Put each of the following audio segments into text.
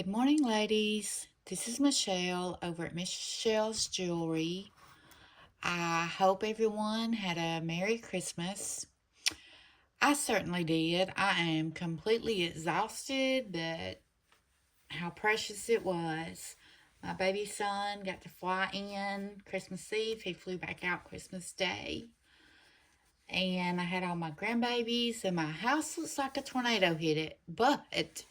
Good morning, ladies. This is Michelle over at Michelle's Jewelry. I hope everyone had a Merry Christmas. I certainly did. I am completely exhausted, but how precious it was. My baby son got to fly in Christmas Eve. He flew back out Christmas Day. And I had all my grandbabies, and my house looks like a tornado hit it. But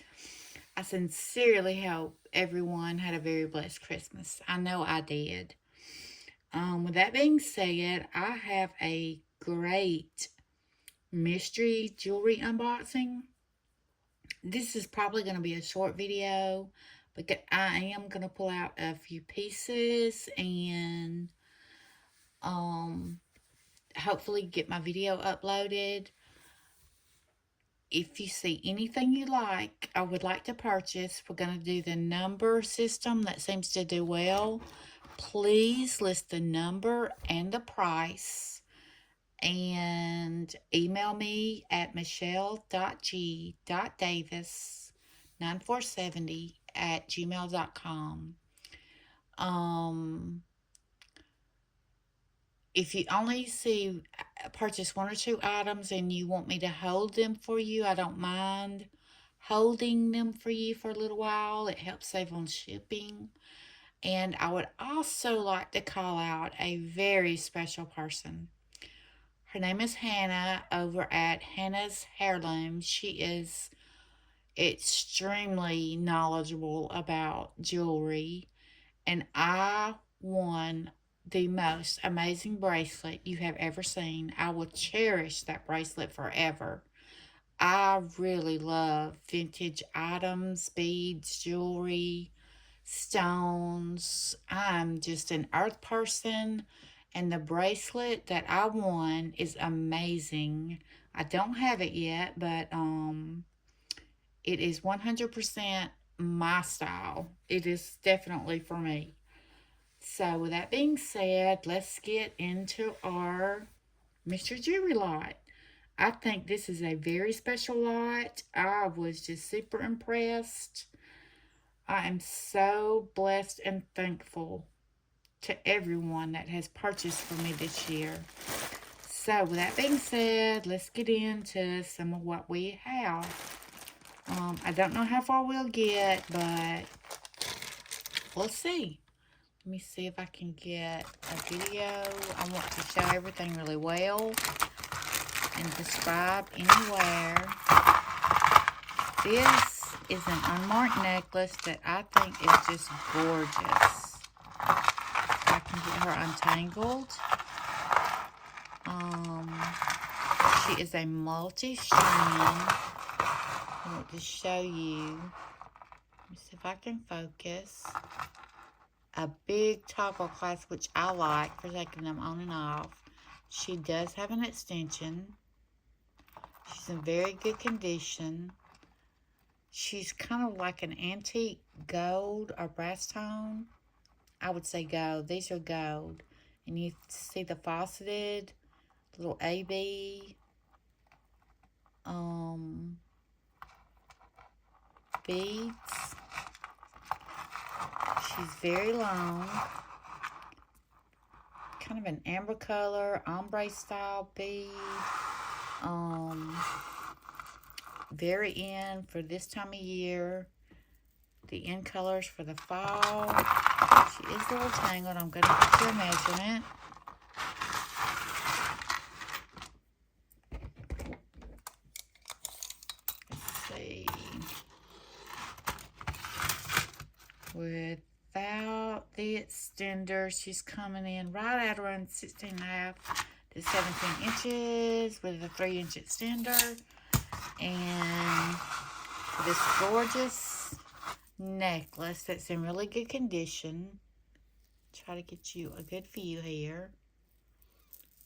I sincerely hope everyone had a very blessed Christmas. I know I did. With that being said, I have a great mystery jewelry unboxing. This is probably going to be a short video, but I am going to pull out a few pieces and hopefully get my video uploaded. If you see anything you like or would like to purchase, we're going to do the number system that seems to do well. Please list the number and the price and email me at michelle.g.davis9470@gmail.com. If you only purchase one or two items and you want me to hold them for you, I don't mind holding them for you for a little while. It helps save on shipping. And I would also like to call out a very special person. Her name is Hannah over at Hannah's Heirloom. She is extremely knowledgeable about jewelry, and I won the most amazing bracelet you have ever seen. I will cherish that bracelet forever. I really love vintage items, beads, jewelry, stones. I'm just an earth person, and the bracelet that I won is amazing. I don't have it yet, but it is 100% my style. It is definitely for me. So with that being said, let's get into our Mr. Jewelry lot. I think this is a very special lot. I was just super impressed. I am so blessed and thankful to everyone that has purchased for me this year. So with that being said, let's get into some of what we have. I don't know how far we'll get, but we'll see. Let me see if I can get a video. I want to show everything really well and describe anywhere. This is an unmarked necklace that I think is just gorgeous. I can get her untangled. She is a multi-strand. I want to show you. Let me see if I can focus. A big topper clasp, which I like for taking them on and off. She does have an extension. She's in very good condition. She's kind of like an antique gold or brass tone. I would say gold. These are gold. And you see the faceted little AB beads. She's very long. Kind of an amber color, ombre style bead. Very in for this time of year. The in colors for the fall. She is a little tangled. I'm going to get you a measurement. Let's see. Without the extender, she's coming in right at around 16.5 to 17 inches with a 3-inch extender. And this gorgeous necklace that's in really good condition. Try to get you a good view here.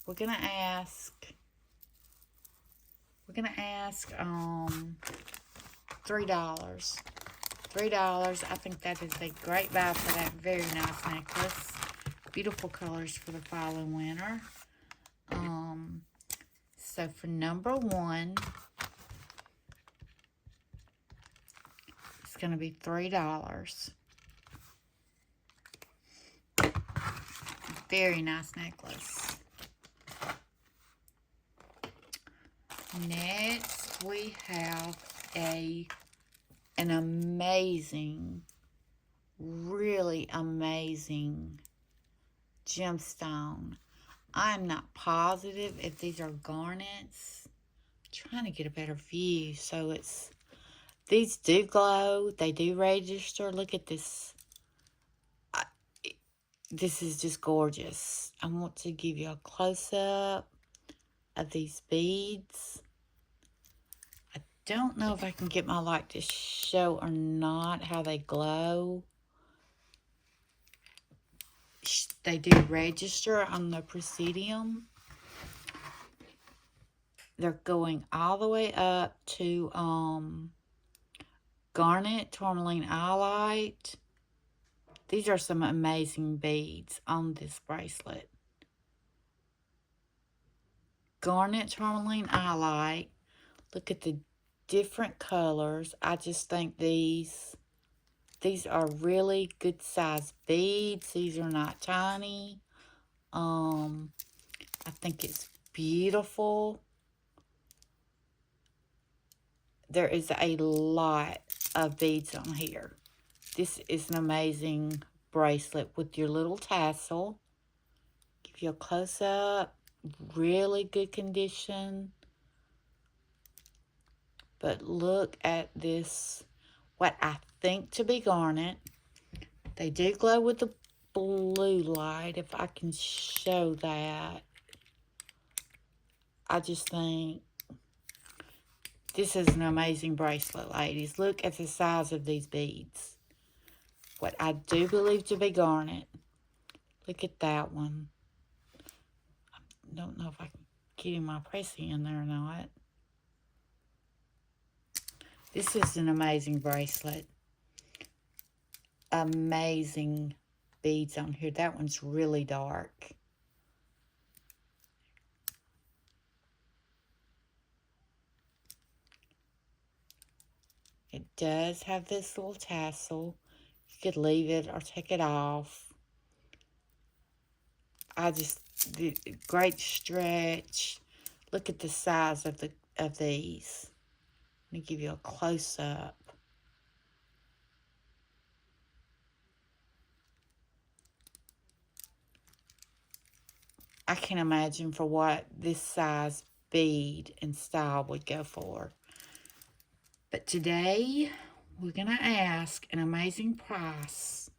We're gonna ask $3. $3. I think that is a great buy for that very nice necklace. Beautiful colors for the fall and winter. So for number one, it's going to be $3. Very nice necklace. Next, we have an amazing, really amazing gemstone. I'm not positive if these are garnets. I'm trying to get a better view. So these do glow. They do register. Look at this. This is just gorgeous. I want to give you a close-up of these beads. I don't know if I can get my light to show or not how they glow. They do register on the Presidium. They're going all the way up to garnet, tourmaline eyelite. These are some amazing beads on this bracelet. Garnet, tourmaline eyelite. Look at the different colors. I just think these are really good size beads. These are not tiny. I think it's beautiful. There is a lot of beads on here. This is an amazing bracelet with your little tassel. Give you a close-up. Really good condition. But look at this, what I think to be garnet. They do glow with the blue light, if I can show that. I just think this is an amazing bracelet, ladies. Look at the size of these beads. What I do believe to be garnet. Look at that one. I don't know if I can get my pressing in there or not. This is an amazing bracelet. Amazing beads on here. That one's really dark. It does have this little tassel. You could leave it or take it off. Great stretch. Look at the size of these. Let me give you a close-up. I can imagine for what this size bead and style would go for. But today, we're going to ask an amazing price.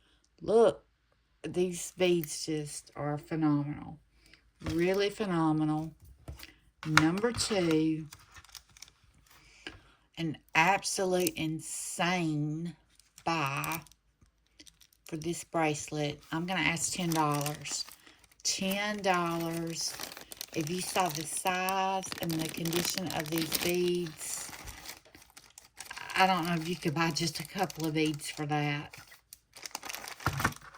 Look, these beads just are phenomenal. Really phenomenal. Number 2, an absolute insane buy for this bracelet. I'm going to ask $10. $10. If you saw the size and the condition of these beads, I don't know if you could buy just a couple of beads for that.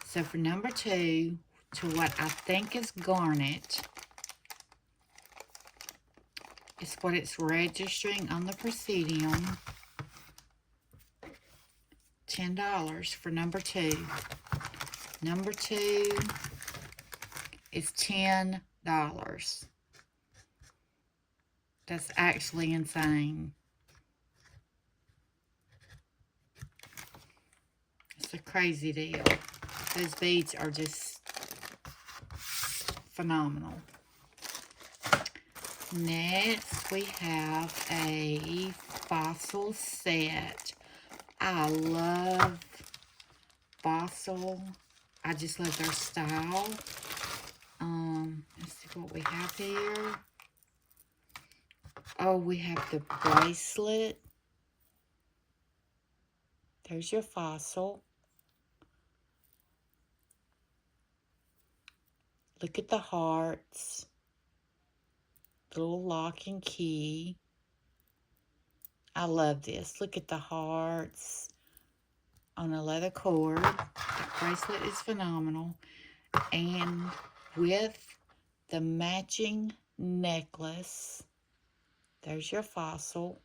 So for number 2, to what I think is garnet, it's what it's registering on the Presidium. $10 for number 2. Number 2 is $10. That's actually insane. It's a crazy deal. Those beads are just phenomenal. Next, we have a fossil set. I love fossil. I just love their style. Let's see what we have here. Oh, we have the bracelet. There's your fossil. Look at the hearts. Little lock and key. I love this. Look at the hearts on a leather cord. The bracelet is phenomenal. And with the matching necklace, there's your fossil.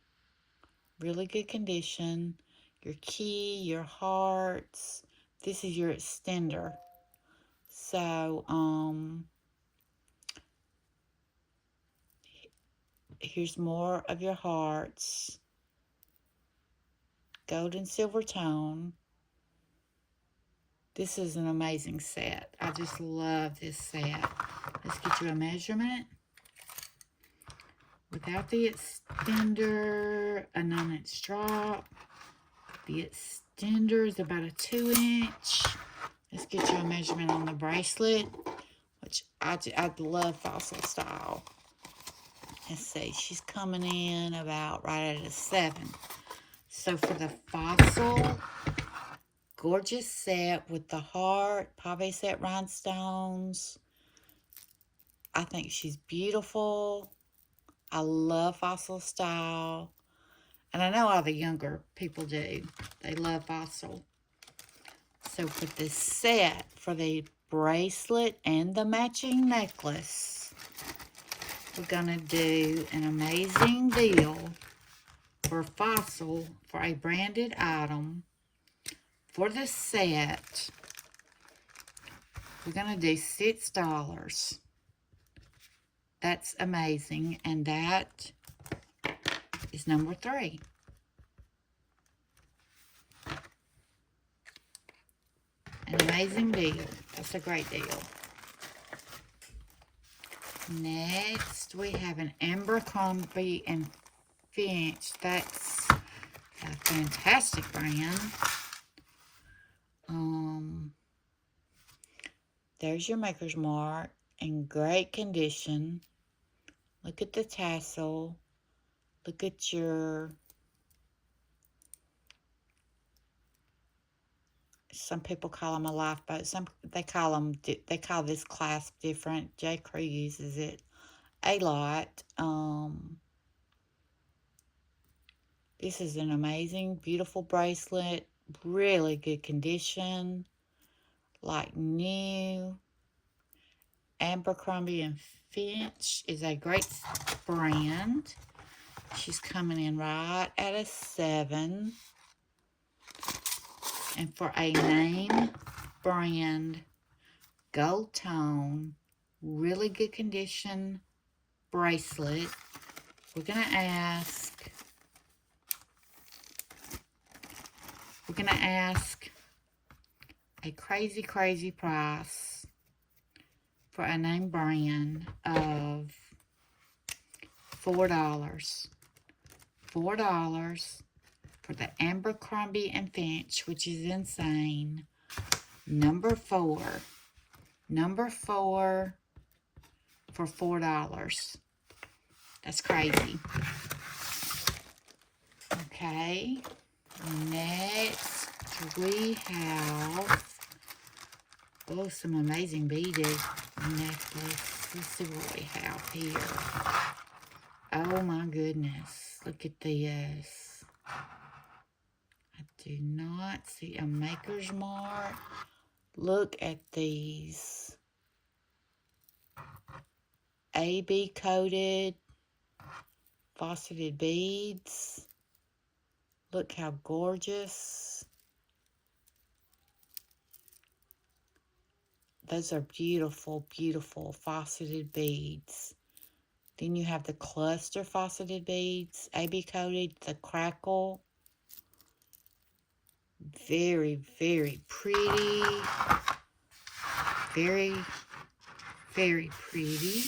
Really good condition. your key, your hearts. This is your extender. So, here's more of your hearts. Gold and silver tone. This is an amazing set. I just love this set. Let's get you a measurement. Without the extender, a 9-inch drop. The extender is about a 2-inch. Let's get you a measurement on the bracelet, which I love fossil style. Let's see, she's coming in about right at a 7. So for the fossil, gorgeous set with the heart, pave set rhinestones. I think she's beautiful. I love fossil style. And I know all the younger people do. They love fossil. So for this set, for the bracelet and the matching necklace, we're going to do an amazing deal for fossil for a branded item. For the set, we're going to do $6. That's amazing. And that is number 3. An amazing deal. That's a great deal. Next, we have an Abercrombie and Finch. That's a fantastic brand. There's your maker's mark in great condition. Look at the tassel. Look at your... Some people call them a lifeboat. They call this clasp different. J. Crew uses it a lot. This is an amazing, beautiful bracelet. Really good condition. Like new. Abercrombie and Finch is a great brand. She's coming in right at a 7. And for a name brand, gold tone, really good condition bracelet, we're going to ask a crazy, crazy price for a name brand of $4. $4 for the Abercrombie and Finch, which is insane. Number 4. Number 4 for $4. That's crazy. Okay. Next, we have some amazing beaded necklace. Let's see what we have here. Oh my goodness. Look at this. I do not see a maker's mark. Look at these. AB coated faceted beads. Look how gorgeous. Those are beautiful, beautiful faceted beads. Then you have the cluster faceted beads, AB coated, the crackle. Very, very pretty. Very, very pretty.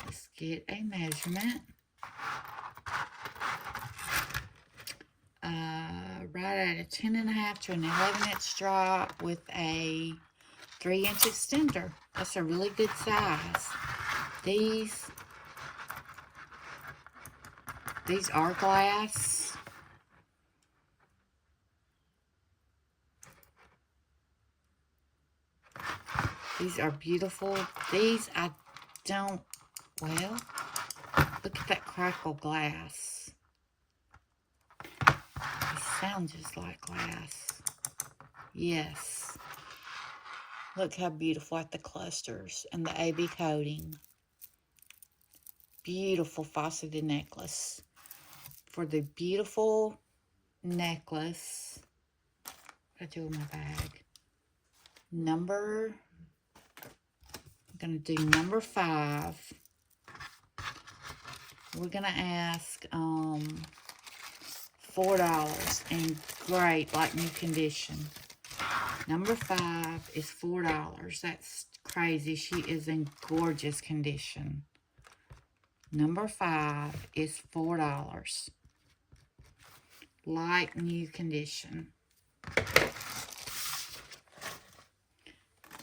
Let's get a measurement. Right at a 10.5 to an 11-inch drop with a 3-inch extender. That's a really good size. These are glass. These are beautiful. These I don't, well, look at that crackle glass. They sound just like glass. Yes. Look how beautiful at the clusters and the AB coating. Beautiful faceted necklace. For the beautiful necklace, What do I do with my bag? I'm going to do number 5. We're going to ask $4 and great, like new condition. Number 5 is $4. That's crazy. She is in gorgeous condition. Number 5 is $4. Like new condition.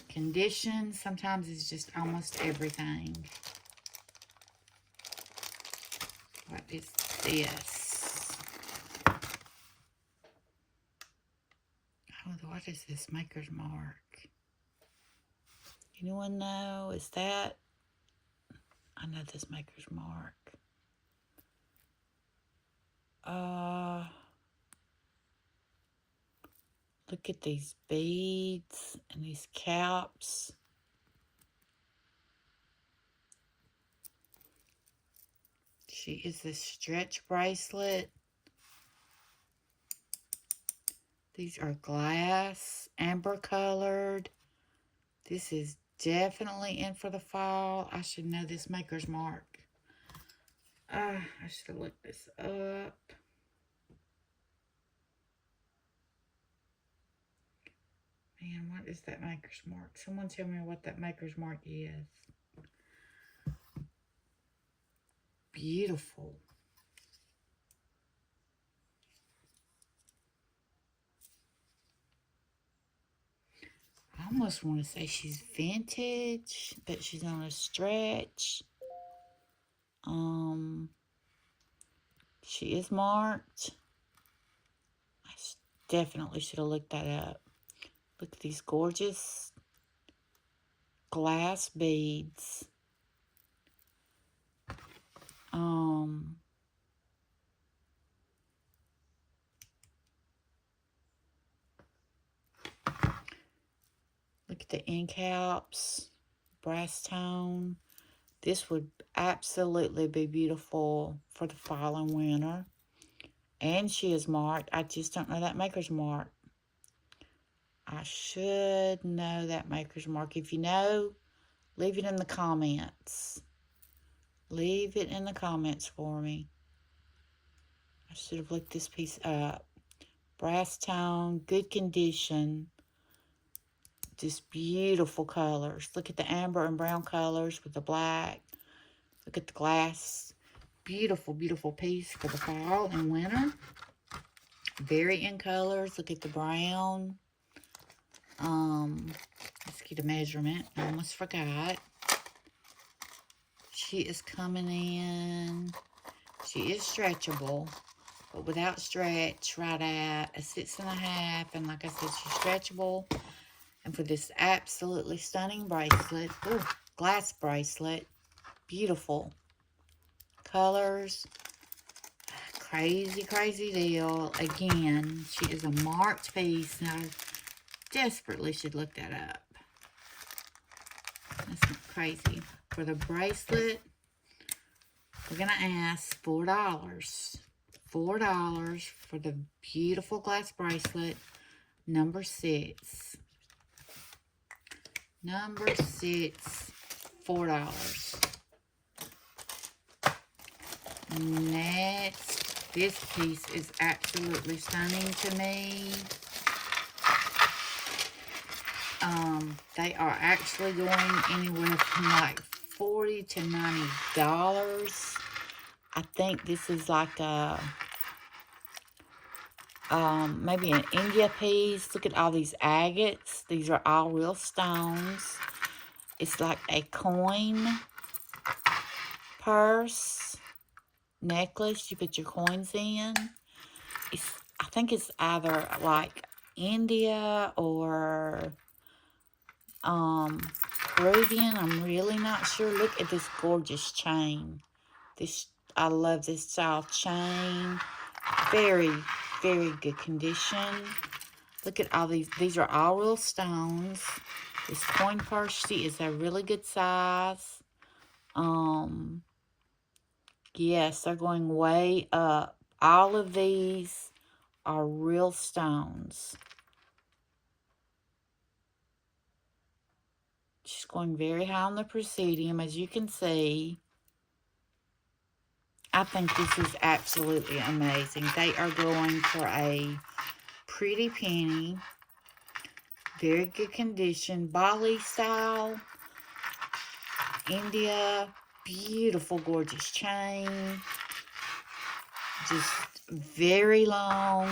Condition sometimes is just almost everything. What is this? Oh, what is this Maker's Mark? Anyone know? Is that? I know this Maker's Mark. Look at these beads and these caps. She is this stretch bracelet. These are glass, amber colored. This is definitely in for the fall. I should know this Maker's Mark. I should have looked this up. Man, what is that Maker's Mark? Someone tell me what that Maker's Mark is. Beautiful. I almost want to say she's vintage, but she's on a stretch. She is marked. I definitely should have looked that up. Look at these gorgeous glass beads. Look at the end caps, brass tone. This would absolutely be beautiful for the fall and winter. And she is marked. I just don't know that Maker's Mark. I should know that Maker's Mark. If you know, leave it in the comments. Leave it in the comments for me. I should have looked this piece up. Brass tone, good condition. Just beautiful colors. Look at the amber and brown colors with the black. Look at the glass. Beautiful, beautiful piece for the fall and winter. Very in colors. Look at the brown. Let's get a measurement. I almost forgot. She is coming in. She is stretchable, but without stretch, right at a 6.5. And like I said, she's stretchable. And for this absolutely stunning bracelet, ooh, glass bracelet, beautiful colors, crazy, crazy deal. Again, she is a marked piece. Now, I desperately should look that up. That's crazy. For the bracelet, we're going to ask $4. $4 for the beautiful glass bracelet, number 6. Number 6, $4. Next, this piece is absolutely stunning to me. They are actually going anywhere from like $40 to $90. I think this is like a maybe an India piece. Look at all these agates. These are all real stones. It's like a coin purse necklace you put your coins in. I think it's either like India or Peruvian. I'm really not sure. Look at this gorgeous chain. I love this style chain. Very, very good condition. Look at all these. These are all real stones. This coin purse, she is a really good size. Yes, they're going way up. All of these are real stones. She's going very high on the Presidium, as you can see. I think this is absolutely amazing. They are going for a pretty penny. Very good condition. Bali style. India. Beautiful, gorgeous chain. Just very long.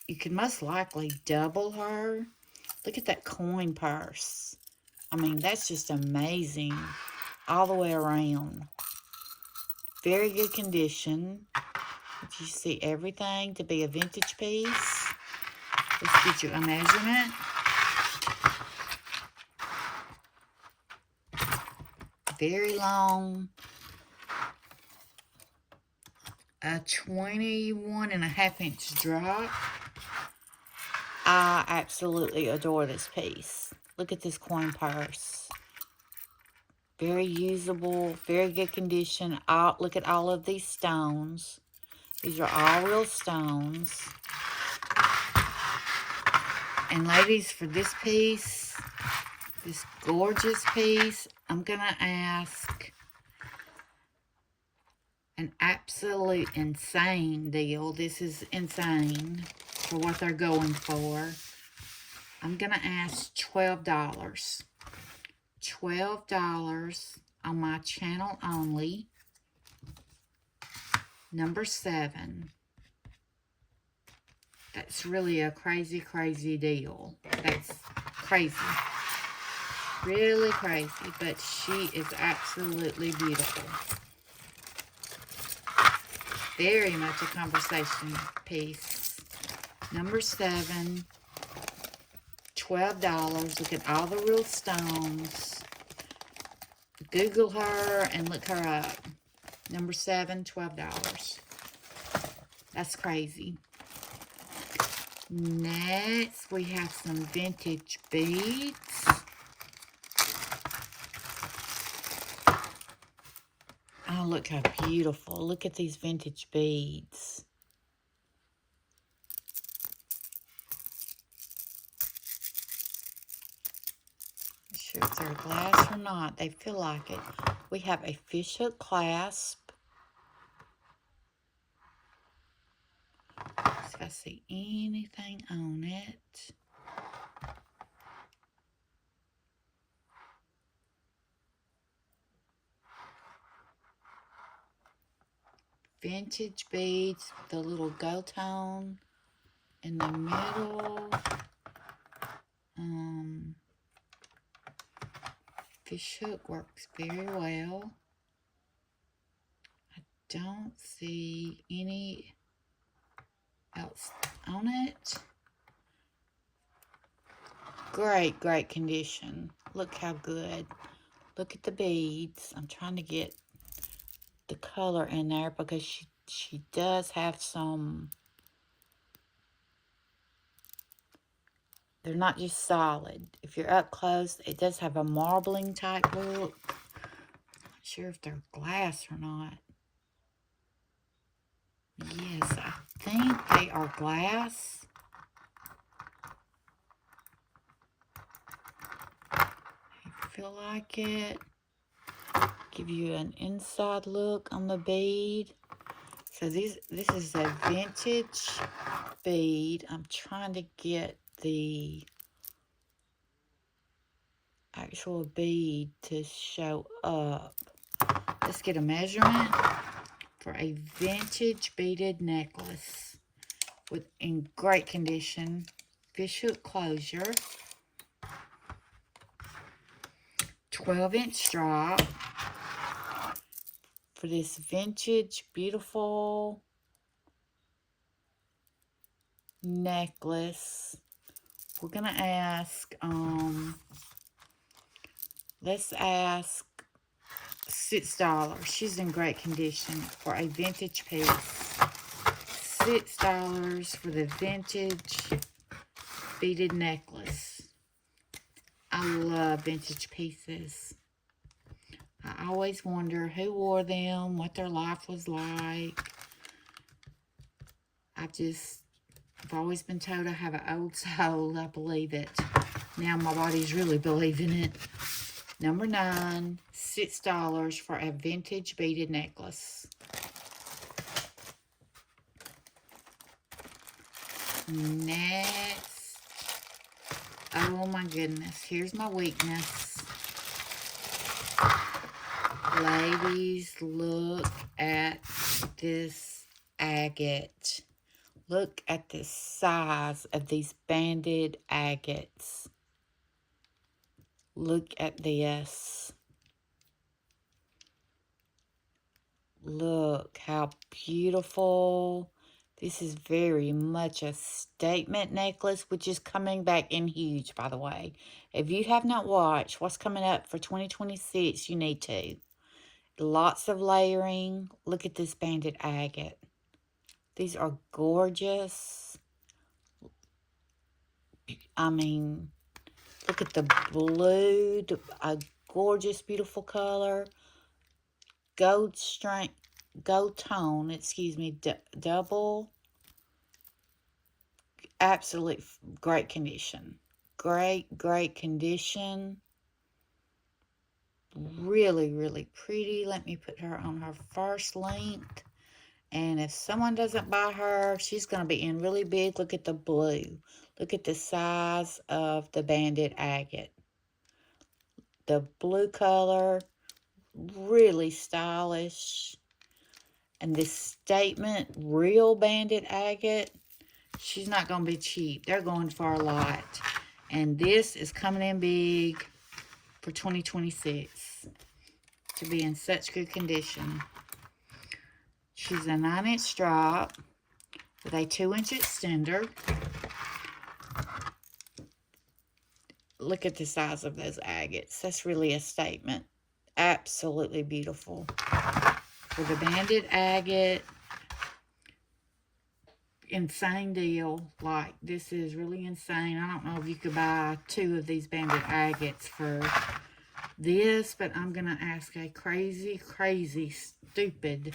You could most likely double her. Look at that coin purse. I mean, that's just amazing all the way around. Very good condition. But you see everything to be a vintage piece. Let's get you a measurement. Very long. A 21.5-inch drop. I absolutely adore this piece. Look at this coin purse. Very usable, very good condition. Look at all of these stones. These are all real stones. And ladies, for this piece, this gorgeous piece, I'm going to ask an absolute insane deal. This is insane for what they're going for. I'm going to ask $12. $12 on my channel only. Number 7. That's really a crazy, crazy deal. That's crazy. Really crazy, but she is absolutely beautiful. Very much a conversation piece. Number 7. $12. Look at all the real stones. Google her and look her up. Number 7, $12. That's crazy. Next, we have some vintage beads. Oh, look how beautiful. Look at these vintage beads. Not sure if they're glass or not. They feel like it. We have a fishhook clasp. If I see anything on it. Vintage beads, the little gold tone in the middle. Fishhook works very well. I don't see any else on it. Great, great condition. Look how good. Look at the beads. I'm trying to get the color in there because she does have some. They're not just solid. If you're up close, it does have a marbling type look. Not sure if they're glass or not. Yes, I think they are glass. I feel like it. Give you an inside look on the bead. So this is a vintage bead. I'm trying to get the actual bead to show up. Let's get a measurement for a vintage beaded necklace in great condition. Fishhook closure. 12-inch drop for this vintage beautiful necklace. We're gonna ask let's ask $6. She's in great condition for a vintage piece. $6 for the vintage beaded necklace. I love vintage pieces. I always wonder who wore them, what their life was like. I've always been told I have an old soul. I believe it. Now my body's really believing it. Number 9, $6 for a vintage beaded necklace. Next. Oh my goodness. Here's my weakness. Ladies, look at this agate. Look at the size of these banded agates. Look at this. Look how beautiful. This is very much a statement necklace, which is coming back in huge, by the way. If you have not watched what's coming up for 2026, you need to. Lots of layering. Look at this banded agate. These are gorgeous. I mean, look at the blue, a gorgeous, beautiful color. Gold tone, excuse me, double. Absolute great condition. Great condition. Really, really pretty. Let me put her on her first link. And if someone doesn't buy her, she's going to be in really big. Look at the blue. Look at the size of the banded agate. The blue color, really stylish. And this statement, real banded agate, she's not going to be cheap. They're going for a lot. And this is coming in big for 2026 to be in such good condition. She's a 9-inch drop with a 2-inch extender. Look at the size of those agates. That's really a statement. Absolutely beautiful. For the banded agate, insane deal. Like, this is really insane. I don't know if you could buy 2 of these banded agates for this, but I'm going to ask a crazy, stupid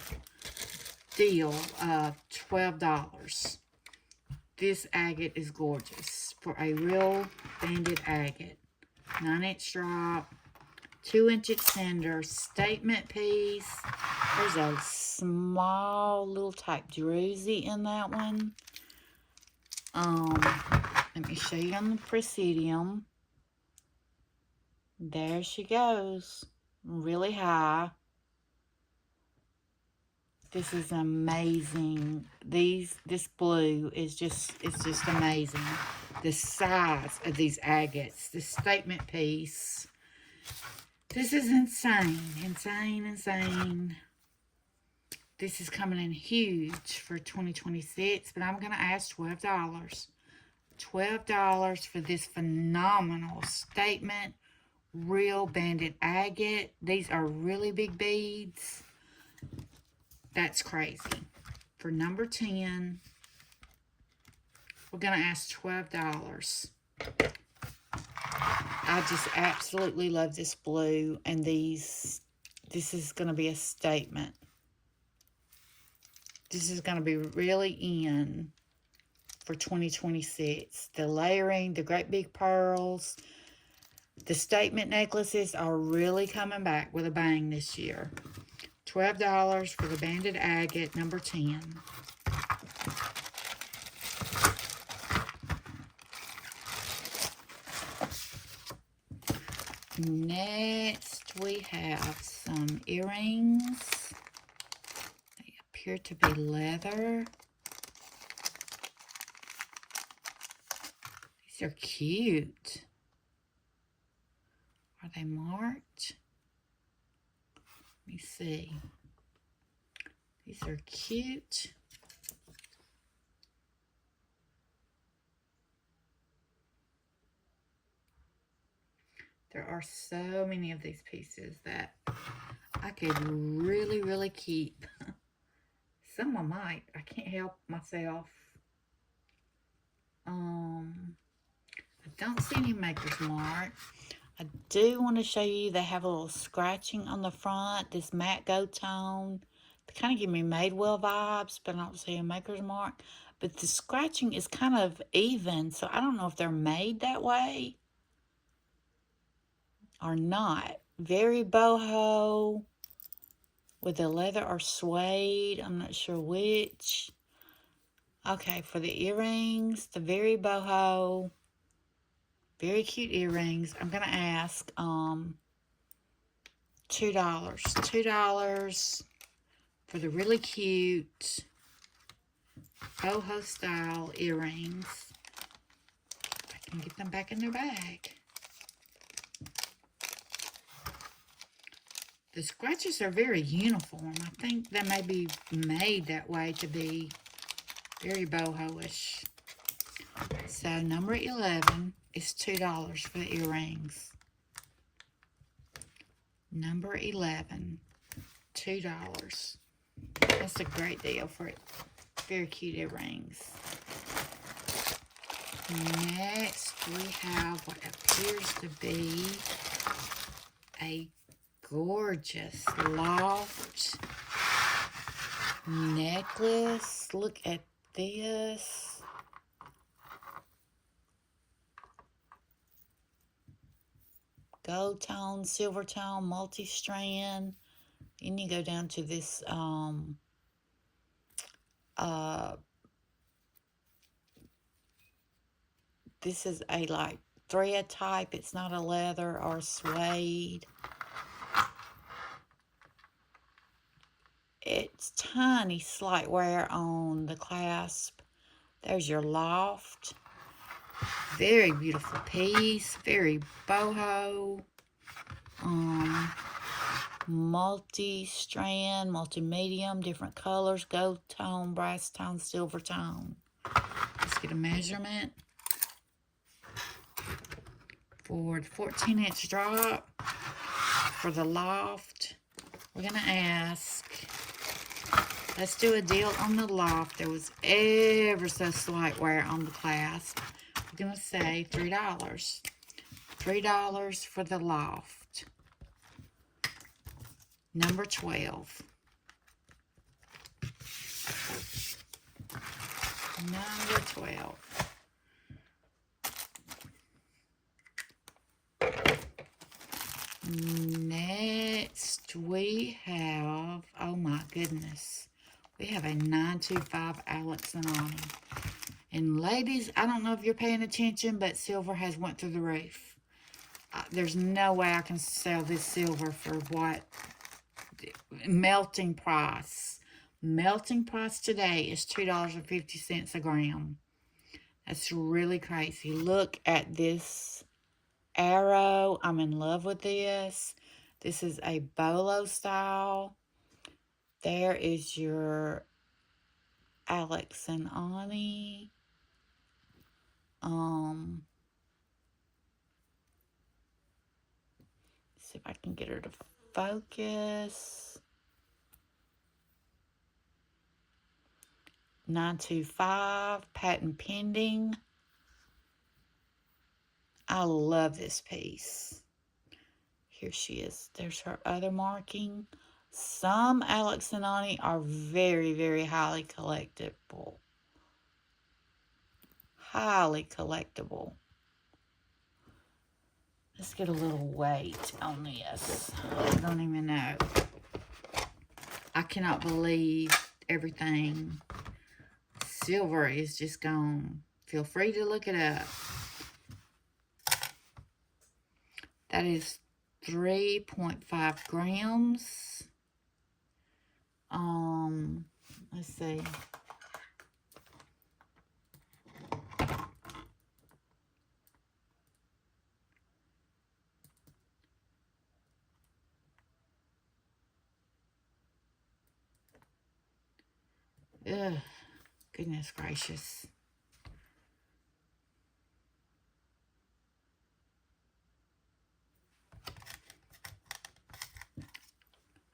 deal of $12. This agate is gorgeous for a real banded agate. 9-inch drop, 2-inch extender, statement piece. There's a small little type druzy in that one. Let me show you on the Presidium. There she goes, really high. This is amazing. This blue is just amazing. The size of these agates, the statement piece. This is insane. This is coming in huge for 2026, but I'm going to ask $12. $12 for this phenomenal statement, real banded agate. These are really big beads. That's crazy. For number 10, we're going to ask $12. I just absolutely love this blue, and this is going to be a statement. This is going to be really in for 2026. The layering, the great big pearls, the statement necklaces are really coming back with a bang this year. $12 for the banded agate, number 10. Next, we have some earrings. They appear to be leather. These are cute. Are they marked? Let me see. These are cute. There are so many of these pieces that I could really keep. Some I might. I can't help myself. I don't see any maker's mark. I do want to show you they have a little scratching on the front. This matte gold tone. They kind of give me Madewell vibes, but I don't see a maker's mark. But the scratching is kind of even, so I don't know if they're made that way. or not. Very boho with the leather or suede. I'm not sure which. Okay, for the earrings, the very boho, very cute earrings. I'm going to ask $2. $2 for the really cute boho style earrings. I can get them back in their bag. The scratches are very uniform. I think they may be made that way to be very boho-ish. So number 11 is $2 for the earrings. Number 11, $2. That's a great deal for it. Very cute earrings. Next, we have what appears to be a gorgeous loft necklace. Look at this. Gold tone, silver tone, multi-strand. Then you go down to this this is a like thread type. It's not a leather or suede. It's tiny, slight wear on the clasp. There's your loft. Very beautiful piece. Very boho. Multi-strand, multi-medium, different colors. Gold tone, brass tone, silver tone. Let's get a measurement. For the 14-inch drop, for the loft, we're going to ask, let's do a deal on the loft. There was ever so slight wear on the clasp. We're going to say $3. $3 for the loft. Number 12. Number 12. Next, we have, oh my goodness, we have a 925 Alex and Ani. And ladies, I don't know if you're paying attention, but silver has went through the roof. There's no way I can sell this silver for what? Melting price. Melting price today is $2.50 a gram. That's really crazy. Look at this arrow. I'm in love with this. This is a bolo style. There is your Alex and Ani. See if I can get her to focus. 925, patent pending. I love this piece. Here she is. There's her other marking. Some Alex and Ani are very, very highly collectible. Highly collectible. Let's get a little weight on this. I don't even know. I cannot believe everything. Silver is just gone. Feel free to look it up. That is 3.5 grams. Let's see. Ugh, goodness gracious.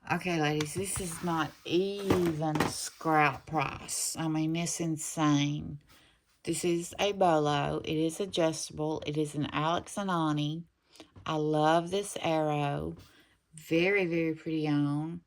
Okay, ladies, this is not even scrap price. I mean, it's insane. This is a bolo. It is adjustable. It is an Alex and Ani. I love this arrow. Very, very pretty on.